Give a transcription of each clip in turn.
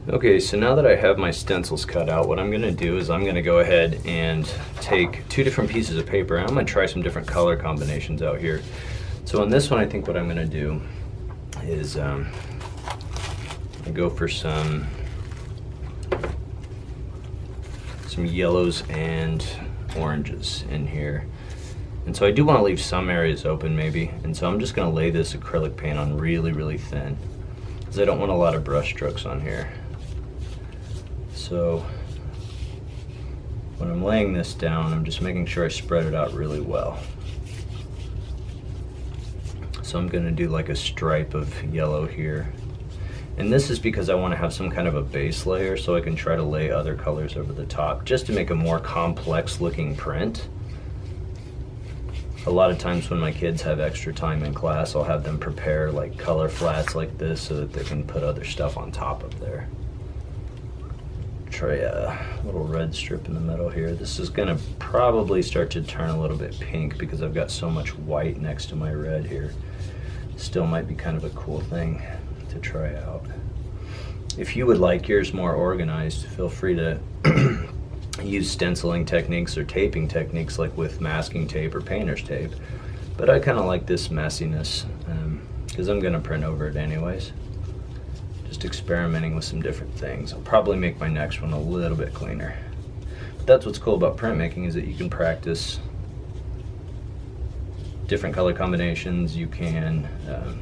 Okay, so now that I have my stencils cut out, what I'm going to do is I'm going to go ahead and take two different pieces of paper, and I'm going to try some different color combinations out here. So on this one, I think what I'm going to do is go for some yellows and oranges in here. And so I do want to leave some areas open maybe, and so I'm just going to lay this acrylic paint on really, really thin, because I don't want a lot of brush strokes on here. So when I'm laying this down, I'm just making sure I spread it out really well. So I'm going to do like a stripe of yellow here. And this is because I want to have some kind of a base layer so I can try to lay other colors over the top just to make a more complex looking print. A lot of times when my kids have extra time in class, I'll have them prepare like color flats like this so that they can put other stuff on top of there. Try a little red strip in the middle here. This is going to probably start to turn a little bit pink because I've got so much white next to my red here. Still might be kind of a cool thing to try out. If you would like yours more organized, feel free to use stenciling techniques or taping techniques like with masking tape or painter's tape. But I kind of like this messiness because I'm going to print over it anyways. Just experimenting with some different things. I'll probably make my next one a little bit cleaner. But that's what's cool about printmaking, is that you can practice different color combinations. You can,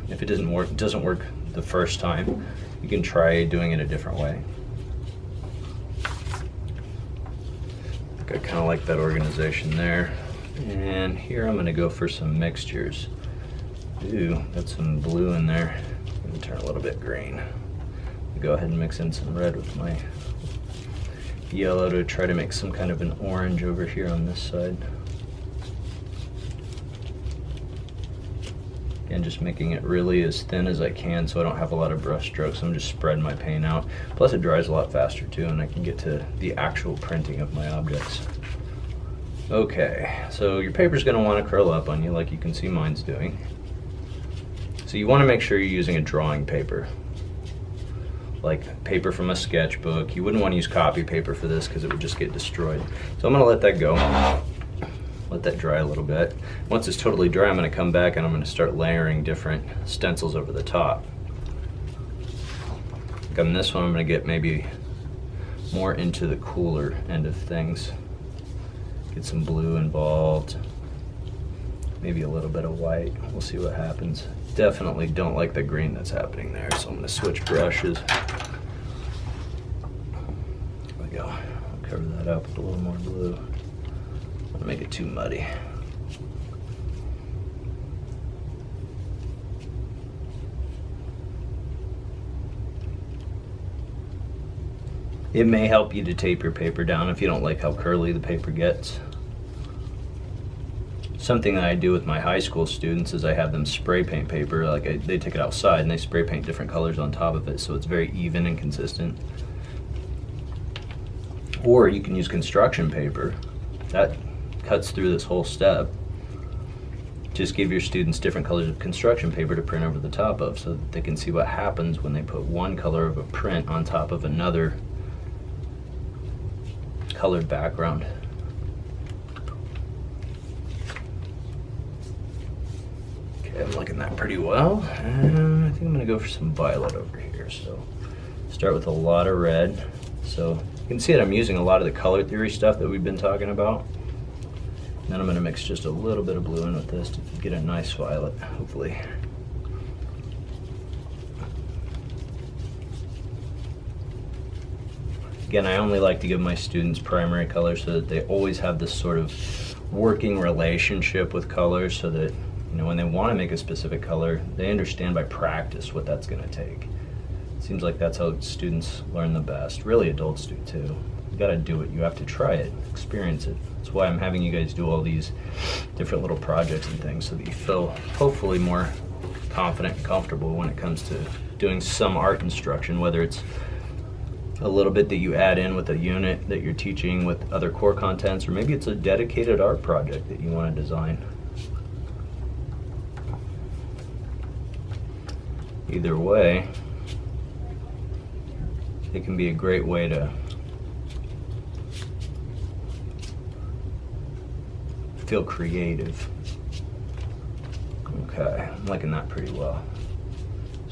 if it doesn't work the first time, you can try doing it a different way. I kind of like that organization there. And here I'm going to go for some mixtures. Ooh, got some blue in there. I'm going to turn a little bit green. Go ahead and mix in some red with my yellow to try to make some kind of an orange over here on this side. Again, just making it really as thin as I can so I don't have a lot of brush strokes. I'm just spreading my paint out. Plus it dries a lot faster too, and I can get to the actual printing of my objects. Okay, so your paper's going to want to curl up on you like you can see mine's doing. So you want to make sure you're using a drawing paper, like paper from a sketchbook. You wouldn't want to use copy paper for this because it would just get destroyed. So I'm going to let that go. Let that dry a little bit. Once it's totally dry, I'm going to come back and I'm going to start layering different stencils over the top. Like on this one, I'm going to get maybe more into the cooler end of things. Get some blue involved, maybe a little bit of white. We'll see what happens. Definitely don't like the green that's happening there, so I'm going to switch brushes. There we go. I'll cover that up with a little more blue. Don't make it too muddy. It may help you to tape your paper down if you don't like how curly the paper gets. Something that I do with my high school students is I have them spray paint paper. They take it outside and they spray paint different colors on top of it so it's very even and consistent. Or you can use construction paper. That cuts through this whole step. Just give your students different colors of construction paper to print over the top of so that they can see what happens when they put one color of a print on top of another colored background. Okay, I'm liking that pretty well. And I think I'm going to go for some violet over here. So start with a lot of red. So you can see that I'm using a lot of the color theory stuff that we've been talking about. And then I'm going to mix just a little bit of blue in with this to get a nice violet, hopefully. Again, I only like to give my students primary colors so that they always have this sort of working relationship with colors, so that when they want to make a specific color, they understand by practice what that's going to take. It seems like that's how students learn the best. Really, adults do too. You got to do it. You have to try it, experience it. That's why I'm having you guys do all these different little projects and things so that you feel hopefully more confident and comfortable when it comes to doing some art instruction, whether it's a little bit that you add in with a unit that you're teaching with other core contents, or maybe it's a dedicated art project that you want to design. Either way, it can be a great way to feel creative. Okay, I'm liking that pretty well.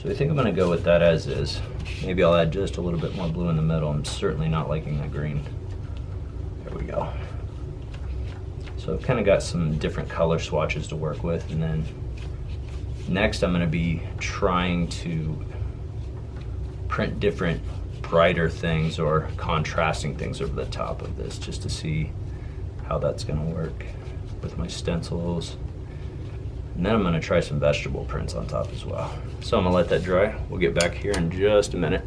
So I think I'm gonna go with that as is. Maybe I'll add just a little bit more blue in the middle. I'm certainly not liking that green. There we go. So I've kind of got some different color swatches to work with, and then next I'm gonna be trying to print different brighter things or contrasting things over the top of this, just to see how that's gonna work with my stencils. And then I'm gonna try some vegetable prints on top as well. So I'm gonna let that dry. We'll get back here in just a minute.